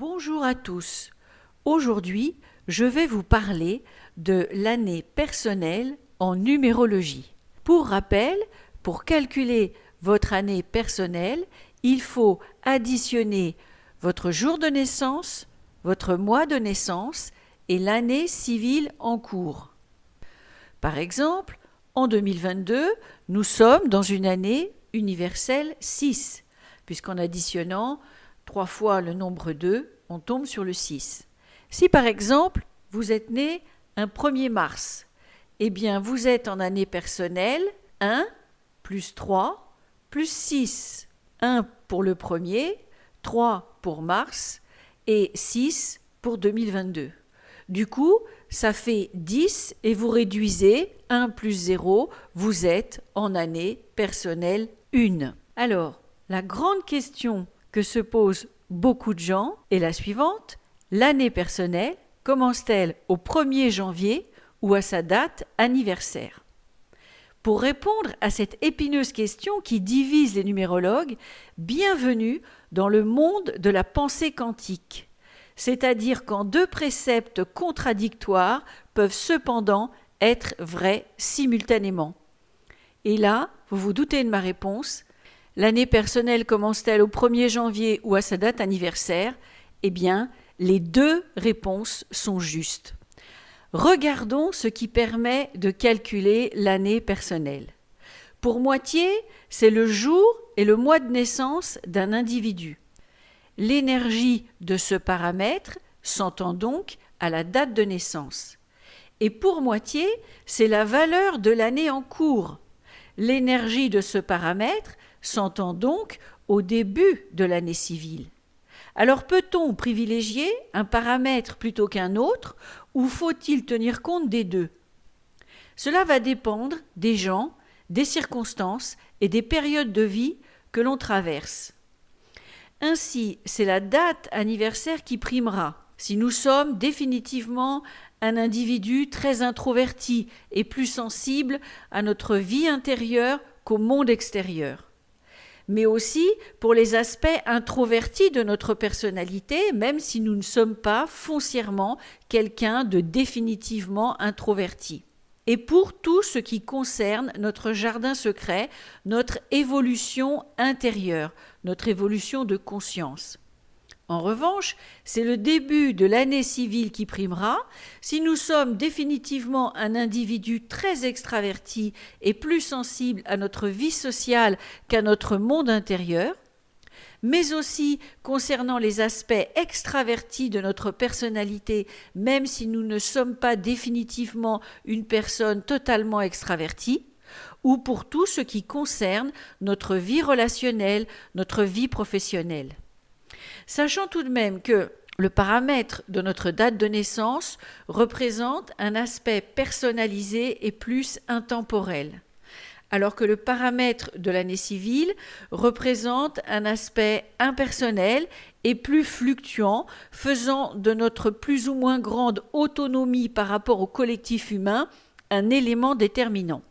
Bonjour à tous. Aujourd'hui, je vais vous parler de l'année personnelle en numérologie. Pour rappel, pour calculer votre année personnelle, il faut additionner votre jour de naissance, votre mois de naissance et l'année civile en cours. Par exemple, en 2022, nous sommes dans une année universelle 6, puisqu'en additionnant 3 fois le nombre 2, on tombe sur le 6. Si par exemple, vous êtes né un 1er mars, eh bien vous êtes en année personnelle 1 plus 3 plus 6. 1 pour le premier, 3 pour mars et 6 pour 2022. Du coup, ça fait 10 et vous réduisez 1 plus 0, vous êtes en année personnelle 1. Alors, la grande question que se posent beaucoup de gens est la suivante. L'année personnelle commence-t-elle au 1er janvier ou à sa date anniversaire? Pour répondre à cette épineuse question qui divise les numérologues, bienvenue dans le monde de la pensée quantique. C'est-à-dire quand deux préceptes contradictoires peuvent cependant être vrais simultanément. Et là, vous vous doutez de ma réponse. L'année personnelle commence-t-elle au 1er janvier ou à sa date anniversaire? Eh bien, les deux réponses sont justes. Regardons ce qui permet de calculer l'année personnelle. Pour moitié, c'est le jour et le mois de naissance d'un individu. L'énergie de ce paramètre s'entend donc à la date de naissance. Et pour moitié, c'est la valeur de l'année en cours. L'énergie de ce paramètre s'entend donc au début de l'année civile. Alors peut-on privilégier un paramètre plutôt qu'un autre ou faut-il tenir compte des deux? Cela va dépendre des gens, des circonstances et des périodes de vie que l'on traverse. Ainsi, c'est la date anniversaire qui primera. Si nous sommes définitivement un individu très introverti et plus sensible à notre vie intérieure qu'au monde extérieur. Mais aussi pour les aspects introvertis de notre personnalité, même si nous ne sommes pas foncièrement quelqu'un de définitivement introverti. Et pour tout ce qui concerne notre jardin secret, notre évolution intérieure, notre évolution de conscience. En revanche, c'est le début de l'année civile qui primera. Si nous sommes définitivement un individu très extraverti et plus sensible à notre vie sociale qu'à notre monde intérieur, mais aussi concernant les aspects extravertis de notre personnalité, même si nous ne sommes pas définitivement une personne totalement extravertie, ou pour tout ce qui concerne notre vie relationnelle, notre vie professionnelle. Sachant tout de même que le paramètre de notre date de naissance représente un aspect personnalisé et plus intemporel, alors que le paramètre de l'année civile représente un aspect impersonnel et plus fluctuant, faisant de notre plus ou moins grande autonomie par rapport au collectif humain un élément déterminant.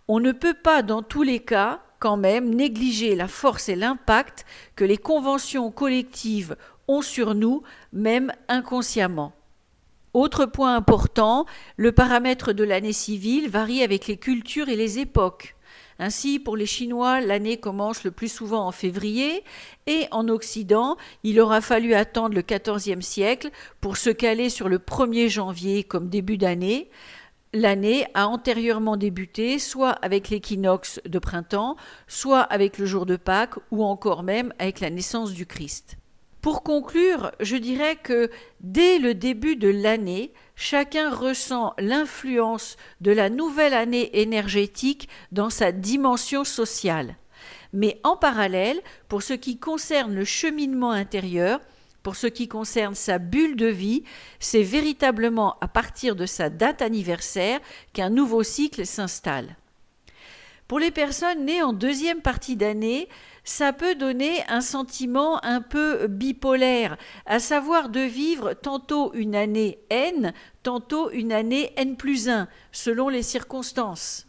On ne peut pas, dans tous les cas, quand même négliger la force et l'impact que les conventions collectives ont sur nous, même inconsciemment. Autre point important, le paramètre de l'année civile varie avec les cultures et les époques. Ainsi, pour les Chinois, l'année commence le plus souvent en février et en Occident, il aura fallu attendre le XIVe siècle pour se caler sur le 1er janvier comme début d'année. L'année a antérieurement débuté soit avec l'équinoxe de printemps, soit avec le jour de Pâques ou encore même avec la naissance du Christ. Pour conclure, je dirais que dès le début de l'année, chacun ressent l'influence de la nouvelle année énergétique dans sa dimension sociale. Mais en parallèle, pour ce qui concerne le cheminement intérieur, pour ce qui concerne sa bulle de vie, c'est véritablement à partir de sa date anniversaire qu'un nouveau cycle s'installe. Pour les personnes nées en deuxième partie d'année, ça peut donner un sentiment un peu bipolaire, à savoir de vivre tantôt une année N, tantôt une année N+1, selon les circonstances.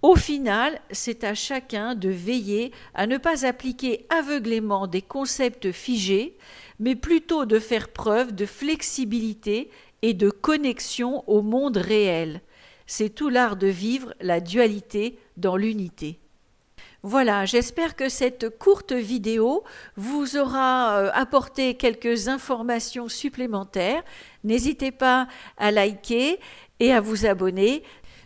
Au final, c'est à chacun de veiller à ne pas appliquer aveuglément des concepts figés, mais plutôt de faire preuve de flexibilité et de connexion au monde réel. C'est tout l'art de vivre la dualité dans l'unité. Voilà, j'espère que cette courte vidéo vous aura apporté quelques informations supplémentaires. N'hésitez pas à liker et à vous abonner.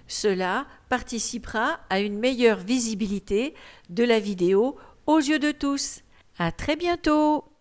Cela participera à une meilleure visibilité de la vidéo aux yeux de tous. À très bientôt!